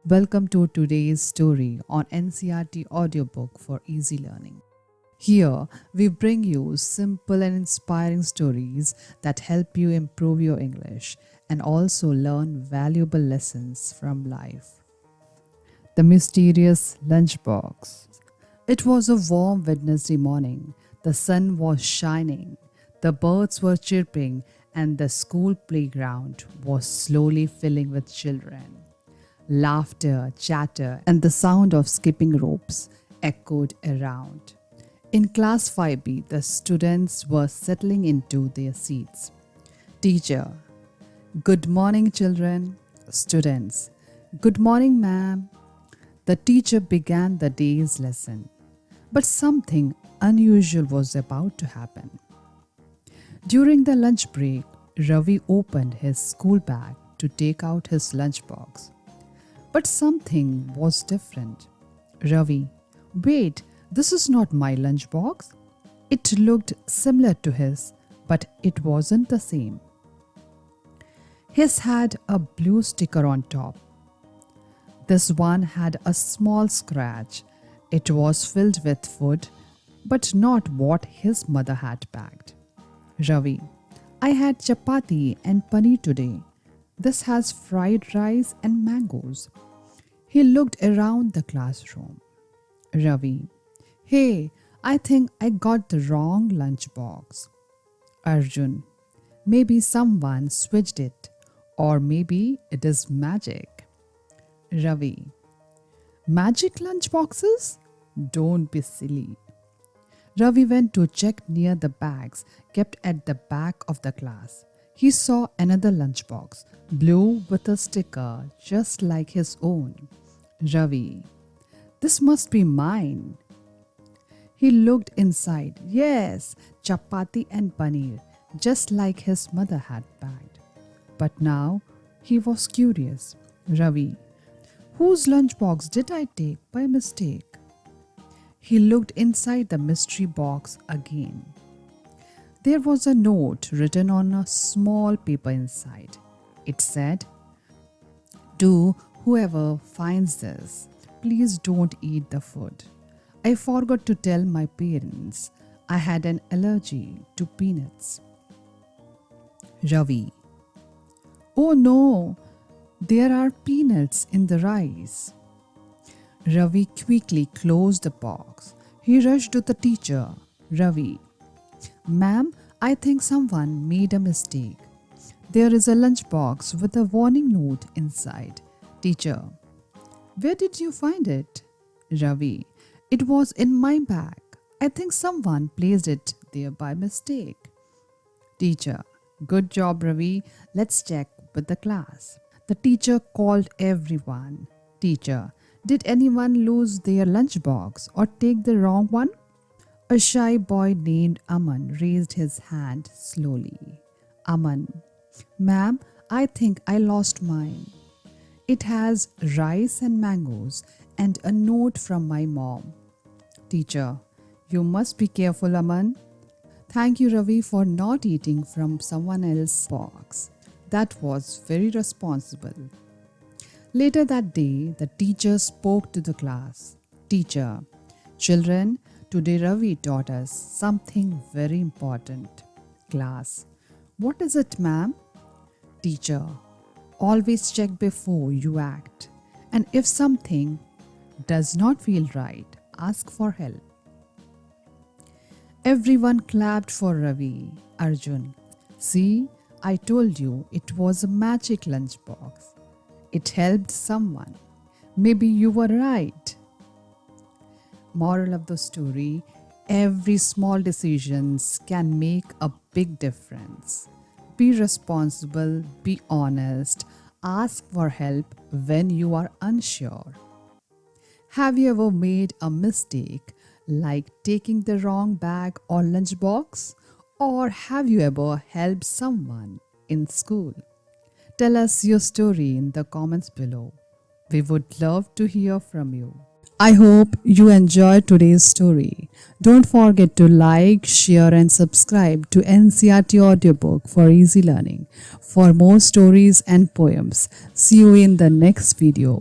Welcome to today's story on NCRT audiobook for easy learning. Here, we bring you simple and inspiring stories that help you improve your English and also learn valuable lessons from life. The Mysterious Lunchbox. It was a warm Wednesday morning. The sun was shining, the birds were chirping, and the school playground was slowly filling with children. Laughter, chatter, and the sound of skipping ropes echoed around. In Class 5B, the students were settling into their seats. Teacher: Good morning, children. Students: Good morning, ma'am. The teacher began the day's lesson. But something unusual was about to happen. During the lunch break, Ravi opened his school bag to take out his lunchbox. But something was different. Ravi: Wait, this is not my lunchbox. It looked similar to his, but it wasn't the same. His had a blue sticker on top. This one had a small scratch. It was filled with food, but not what his mother had packed. Ravi: I had chapati and paneer today. This has fried rice and mangoes. He looked around the classroom. Ravi: Hey, I think I got the wrong lunchbox. Arjun: Maybe someone switched it, or maybe it is magic. Ravi: Magic lunchboxes? Don't be silly. Ravi went to check near the bags kept at the back of the class. He saw another lunchbox, blue with a sticker just like his own. Ravi: This must be mine. He looked inside. Yes, chapati and paneer, just like his mother had packed. But now he was curious. Ravi: Whose lunchbox did I take by mistake? He looked inside the mystery box again. There was a note written on a small paper inside. It said, To whoever finds this, please don't eat the food. I forgot to tell my parents I had an allergy to peanuts. Ravi: Oh no, there are peanuts in the rice. Ravi quickly closed the box. He rushed to the teacher. Ravi: Ma'am, I think someone made a mistake. There is a lunchbox with a warning note inside. Teacher: Where did you find it? Ravi: It was in my bag. I think someone placed it there by mistake. Teacher: Good job, Ravi. Let's check with the class. The teacher called everyone. Teacher: Did anyone lose their lunchbox or take the wrong one? A shy boy named Aman raised his hand slowly. Aman: Ma'am, I think I lost mine. It has rice and mangoes and a note from my mom. Teacher: You must be careful, Aman. Thank you, Ravi, for not eating from someone else's box. That was very responsible. Later that day, the teacher spoke to the class. Teacher: Children, today Ravi taught us something very important. Class: What is it, ma'am? Teacher: Always check before you act. And if something does not feel right, ask for help. Everyone clapped for Ravi. Arjun: See, I told you it was a magic lunchbox. It helped someone. Maybe you were right. Moral of the story: every small decisions can make a big difference. Be responsible, be honest, ask for help when you are unsure. Have you ever made a mistake like taking the wrong bag or lunchbox? Or have you ever helped someone in school? Tell us your story in the comments below. We would love to hear from you. I hope you enjoyed today's story. Don't forget to like, share and subscribe to NCRT Audiobook for easy learning. For more stories and poems, see you in the next video.